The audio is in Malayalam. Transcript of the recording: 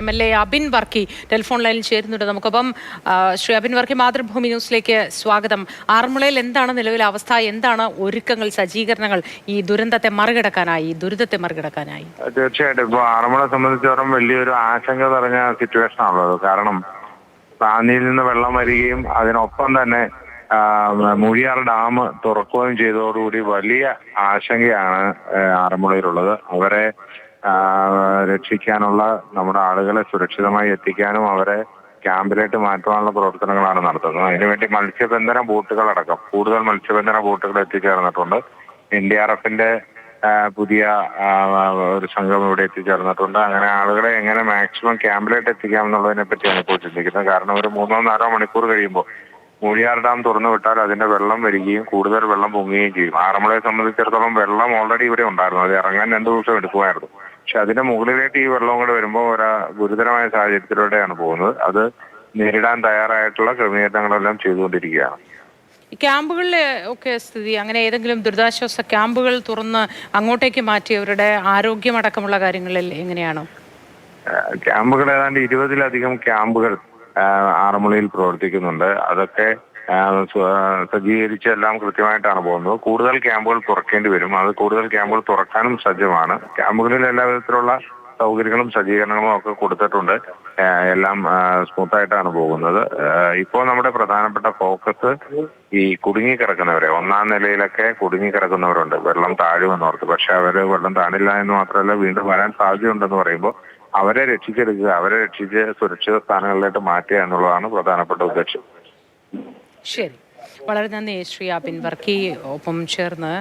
MLA അബിൻ വർക്കി ടെലിഫോൺ ലൈനിൽ ചേരുന്നുണ്ട്. നമുക്കൊപ്പം ശ്രീ അബിൻ വർക്കി, മാതൃഭൂമി ന്യൂസിലേക്ക് സ്വാഗതം. ആറന്മുളയിൽ എന്താണ് നിലവിലെ അവസ്ഥ? എന്താണ് ഒരുക്കങ്ങൾ, സജ്ജീകരണങ്ങൾ ഈ ദുരന്തത്തെ മറികടക്കാനായി, ദുരിതത്തെ മറികടക്കാനായി? തീർച്ചയായിട്ടും ഇപ്പോൾ ആറന്മുള സംബന്ധിച്ചിടത്തോളം വലിയൊരു ആശങ്ക നിറഞ്ഞ സിറ്റുവേഷൻ ആണുള്ളത്. കാരണം റാന്നിയിൽ നിന്ന് വെള്ളം വരികയും അതിനൊപ്പം തന്നെ മൂഴിയാർ ഡാം തുറക്കുകയും ചെയ്തതോടുകൂടി വലിയ ആശങ്കയാണ് ആറന്മുളയിലുള്ളത്. അവരെ രക്ഷിക്കാനുള്ള, നമ്മുടെ ആളുകളെ സുരക്ഷിതമായി എത്തിക്കാനും അവരെ ക്യാമ്പിലേക്ക് മാറ്റുവാനുള്ള പ്രവർത്തനങ്ങളാണ് നടത്തുന്നത്. അതിനുവേണ്ടി മത്സ്യബന്ധന ബോട്ടുകളടക്കം കൂടുതൽ മത്സ്യബന്ധന ബോട്ടുകൾ എത്തിച്ചേർന്നിട്ടുണ്ട്. NDRFന്റെ പുതിയ ഒരു സംഘം ഇവിടെ എത്തിച്ചേർന്നിട്ടുണ്ട്. അങ്ങനെ ആളുകളെ എങ്ങനെ മാക്സിമം ക്യാമ്പിലേക്ക് എത്തിക്കാമെന്നുള്ളതിനെ പറ്റിയാണ് ഇപ്പോൾ ചിന്തിക്കുന്നത്. കാരണം ഒരു 3-4 മണിക്കൂർ കഴിയുമ്പോൾ മൂഴിയാർ ഡാം തുറന്നു വിട്ടാൽ അതിന്റെ വെള്ളം വരികയും കൂടുതൽ വെള്ളം പൊങ്ങുകയും ചെയ്യും. ആറന്മുളയെ സംബന്ധിച്ചിടത്തോളം വെള്ളം ഓൾറെഡി ഇവിടെ ഉണ്ടായിരുന്നു. അത് ഇറങ്ങാൻ 2 ദിവസം എടുക്കുമായിരുന്നു. പക്ഷെ അതിന്റെ മുകളിലേക്ക് ഈ വെള്ളം കൂടെ വരുമ്പോൾ ഒരു ഗുരുതരമായ സാഹചര്യത്തിലൂടെയാണ് പോകുന്നത്. അത് നേരിടാൻ തയ്യാറായിട്ടുള്ള ക്രമീകരണങ്ങളെല്ലാം ചെയ്തുകൊണ്ടിരിക്കുകയാണ്. ക്യാമ്പുകളിലെ ഒക്കെ സ്ഥിതി, അങ്ങനെ ഏതെങ്കിലും ദുരിതാശ്വാസ ക്യാമ്പുകൾ തുറന്ന് അങ്ങോട്ടേക്ക് മാറ്റിയവരുടെ ആരോഗ്യമടക്കമുള്ള കാര്യങ്ങളിൽ എങ്ങനെയാണ്? ക്യാമ്പുകൾ ഏതാണ്ട് 20-ലധികം ക്യാമ്പുകൾ ആറന്മുളയിൽ പ്രവർത്തിക്കുന്നുണ്ട്. അതൊക്കെ സജ്ജീകരിച്ച് എല്ലാം കൃത്യമായിട്ടാണ് പോകുന്നത്. കൂടുതൽ ക്യാമ്പുകൾ തുറക്കേണ്ടി വരും. അത് കൂടുതൽ ക്യാമ്പുകൾ തുറക്കാനും സജ്ജമാണ്. ക്യാമ്പുകളിൽ എല്ലാ വിധത്തിലുള്ള സൗകര്യങ്ങളും സജ്ജീകരണങ്ങളും ഒക്കെ കൊടുത്തിട്ടുണ്ട്. എല്ലാം സ്മൂത്തായിട്ടാണ് പോകുന്നത്. ഇപ്പോൾ നമ്മുടെ പ്രധാനപ്പെട്ട ഫോക്കസ് ഈ കുടുങ്ങിക്കിടക്കുന്നവരെ, 1-ാം നിലയിലൊക്കെ കുടുങ്ങിക്കിടക്കുന്നവരുണ്ട്, വെള്ളം താഴുമെന്നോർത്ത്. പക്ഷെ അവര് വെള്ളം താണില്ല എന്ന് മാത്രമല്ല, വീണ്ടും വരാൻ സാധ്യതയുണ്ടെന്ന് പറയുമ്പോൾ അവരെ രക്ഷിച്ചെടുക്കുക, അവരെ രക്ഷിച്ച് സുരക്ഷിത സ്ഥാനങ്ങളിലേക്ക് മാറ്റുക എന്നുള്ളതാണ് പ്രധാനപ്പെട്ട ഉദ്ദേശം. ശരി, വളരെ നന്ദി ശ്രീ അബിൻ വർക്കി. ഒപ്പം ചേർന്ന്